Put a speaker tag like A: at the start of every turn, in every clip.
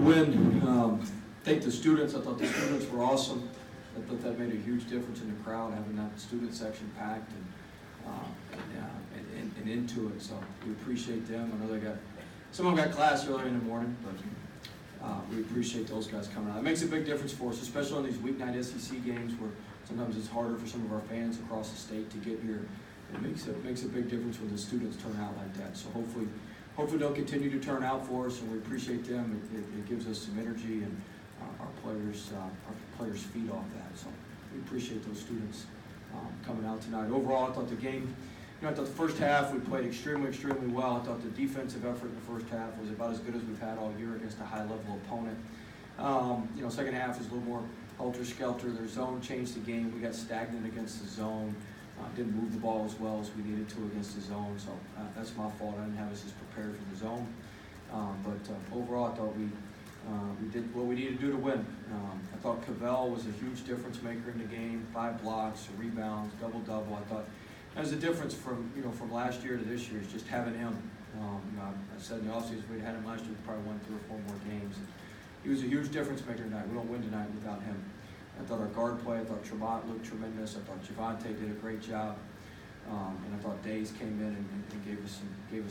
A: win. Thank the students. I thought the students were awesome. I thought that made a huge difference in the crowd, having that student section packed and into it. So we appreciate them. I know they got some of them got class earlier in the morning, but we appreciate those guys coming out. It makes a big difference for us, especially on these weeknight SEC games where sometimes it's harder for some of our fans across the state to get here. It makes a big difference when the students turn out like that. So hopefully they'll continue to turn out for us, and we appreciate them. It gives us some energy, and our players feed off that. So we appreciate those students coming out tonight. Overall, I thought the game, I thought the first half we played extremely well. I thought the defensive effort in the first half was about as good as we've had all year against a high-level opponent. Second half was a little more helter-skelter. Their zone changed the game. We got stagnant against the zone. Didn't move the ball as well as we needed to against the zone, so that's my fault. I didn't have us as prepared for the zone. But overall, I thought we did what we needed to do to win. I thought Cavell was a huge difference maker in the game. 5 blocks, rebounds, double-double. I thought that was the difference from last year to this year, is just having him. I said in the offseason, if we'd had him last year, we'd probably won 3 or 4 more games. He was a huge difference maker tonight. We don't win tonight without him. I thought our guard play, I thought Tremont looked tremendous. I thought Javante did a great job. And I thought Days came in and gave us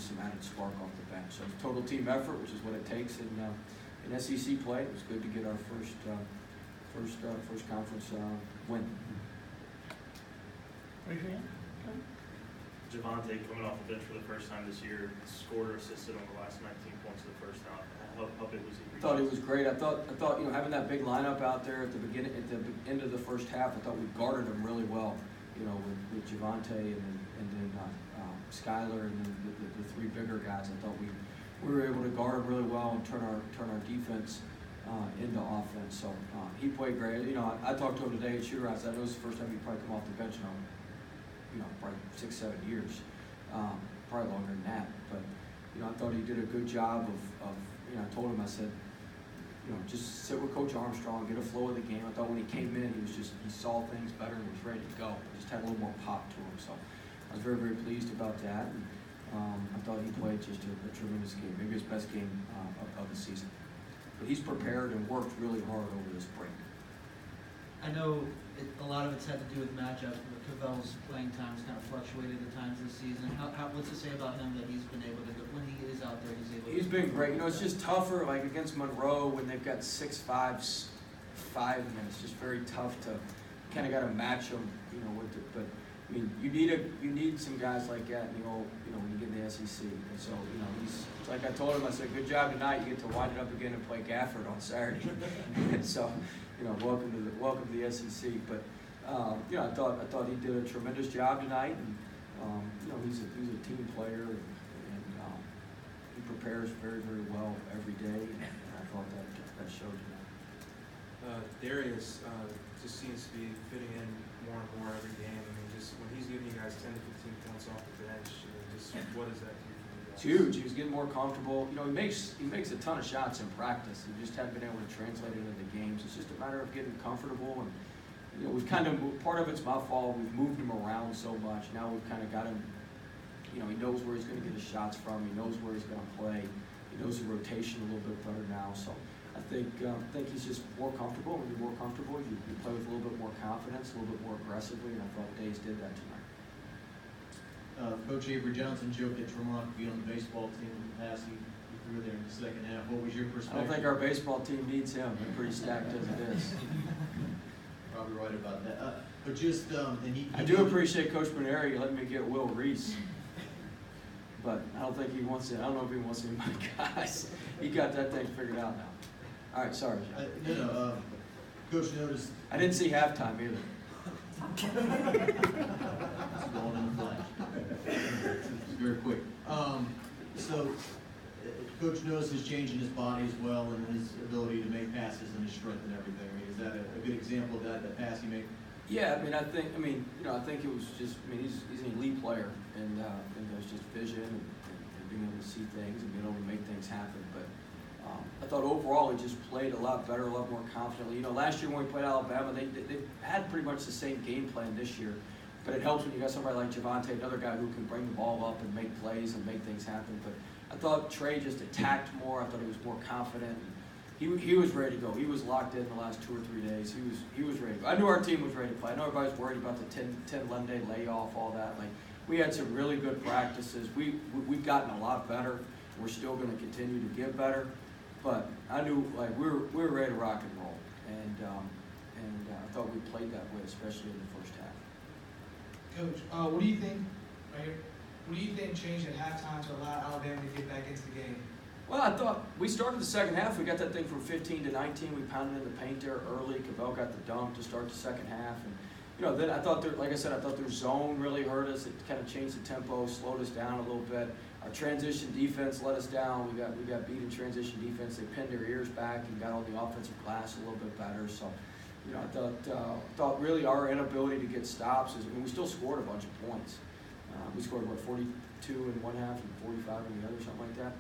A: some added spark off the bench. So it's total team effort, which is what it takes in SEC play. It was good to get our first conference win.
B: Raise your hand.
C: Javante, coming off the bench for the first time this year, scored or assisted on the last 19 points of the first half. How big was he?
A: I thought he was great. I thought having that big lineup out there at the end of the first half, I thought we guarded him really well. With Javante and then Skyler and then the 3 bigger guys. I thought we were able to guard him really well and turn our defense into offense. So he played great. I talked to him today at Shooter. I said it was the first time he'd probably come off the bench in probably 6-7 years, probably longer than that. But I thought he did a good job of I told him, I said, just sit with Coach Armstrong, get a flow of the game. I thought when he came in, he saw things better and was ready to go. Just had a little more pop to him. So I was very, very pleased about that. And I thought he played just a tremendous game, maybe his best game of the season. But he's prepared and worked really hard over this break.
B: I know a lot of it's had to do with matchups, but Cavell's playing times kind of fluctuated at times this season. What's to say about him that he's been able to, when he is out there,
A: he's been great. It's just tougher, like against Monroe when they've got 6'5", 5 men. It's just very tough to kind of got to match them, with it. But I mean, you need some guys like that, when you get in the SEC. And so, he's like I told him. I said, good job tonight. You get to wind it up again and play Gafford on Saturday. And so, welcome to the SEC. But I thought he did a tremendous job tonight. And he's a team player, and he prepares very, very well every day. And I thought that showed tonight.
D: Darius just seems to be fitting in more and more every game. I mean, just when he's giving you guys 10 to 15 points off the bench, just what does that do for you guys?
A: It's huge. He was getting more comfortable. He makes a ton of shots in practice. He just hadn't been able to translate it into the games. It's just a matter of getting comfortable. And we've kind of part of it's my fault. We've moved him around so much. Now we've kind of got him. He knows where he's going to get his shots from. He knows where he's going to play. He knows the rotation a little bit better now. So I think he's just more comfortable. When you're more comfortable, you play with a little bit more confidence, a little bit more aggressively, and I thought Days did that tonight.
E: Coach Avery Johnson joked that Tremont could be on the baseball team in the past. He threw there in the second half. What was your perspective?
A: I don't think our baseball team needs him. They're pretty stacked as it is.
E: Probably right about that. But just
A: I do appreciate Coach Maneri letting me get Will Reese. But I don't think he wants it. I don't know if he wants any of my guys. He got that thing figured out now. All right, sorry, John.
E: Coach noticed.
A: I didn't see halftime either.
E: It's going in the flash. It's very quick. Coach noticed his change in his body as well, and his ability to make passes and his strength and everything. I mean, is that a good example of that pass he made?
A: Yeah, I think it was just. He's an elite player, and there's just vision and being able to see things and being able to make things happen. But I thought overall he just played a lot better, a lot more confidently. Last year when we played Alabama, they had pretty much the same game plan this year. But it helps when you got somebody like Javante, another guy who can bring the ball up and make plays and make things happen. But I thought Trey just attacked more. I thought he was more confident. he was ready to go. He was locked in the last 2 or 3 days. He was ready to go. I knew our team was ready to play. I know everybody was worried about the 11 day layoff, all that. Like, we had some really good practices. We've gotten a lot better. We're still going to continue to get better. But I knew, like, we were ready to rock and roll. And I thought we played that way, especially in the first half.
F: Coach, what do you think, right here, what do you think changed at halftime to allow Alabama to get back into the game?
A: Well, I thought we started the second half. We got that thing from 15 to 19. We pounded in the paint there early. Cavell got the dunk to start the second half. And, you know, then I thought, like I said, I thought their zone really hurt us. It kind of changed the tempo, slowed us down a little bit. Our transition defense let us down. We got beat in transition defense. They pinned their ears back and got on the offensive glass a little bit better. So, you know, I thought really our inability to get stops is, I mean, we still scored a bunch of points. We scored, 42 in one half and 45 in the other, something like that.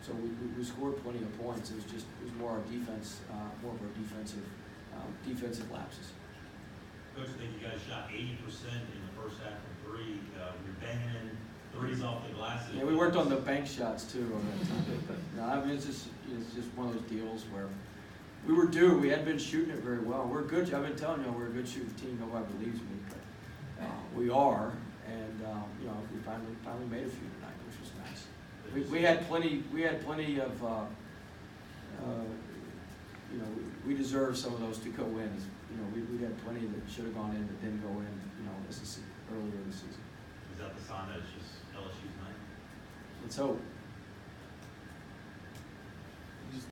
A: So we scored plenty of points. It was more our defense, more of our defensive lapses.
G: Coach, I think you guys shot 80% in the first half from three. You're banging in threes off the glasses.
A: Yeah, we worked on the bank shots too on that time. No, I mean, it's just one of those deals where we were due. We hadn't been shooting it very well. We're good. I've been telling you, we're a good shooting team. Nobody believes me, but we are. And you know, we finally made a few tonight, which was nice. We had plenty of, you know, we deserve some of those to go in. You know, we had plenty that should have gone in that didn't go in, you know, earlier in the season.
G: Is that the sign that it's just LSU's night?
A: Let's hope.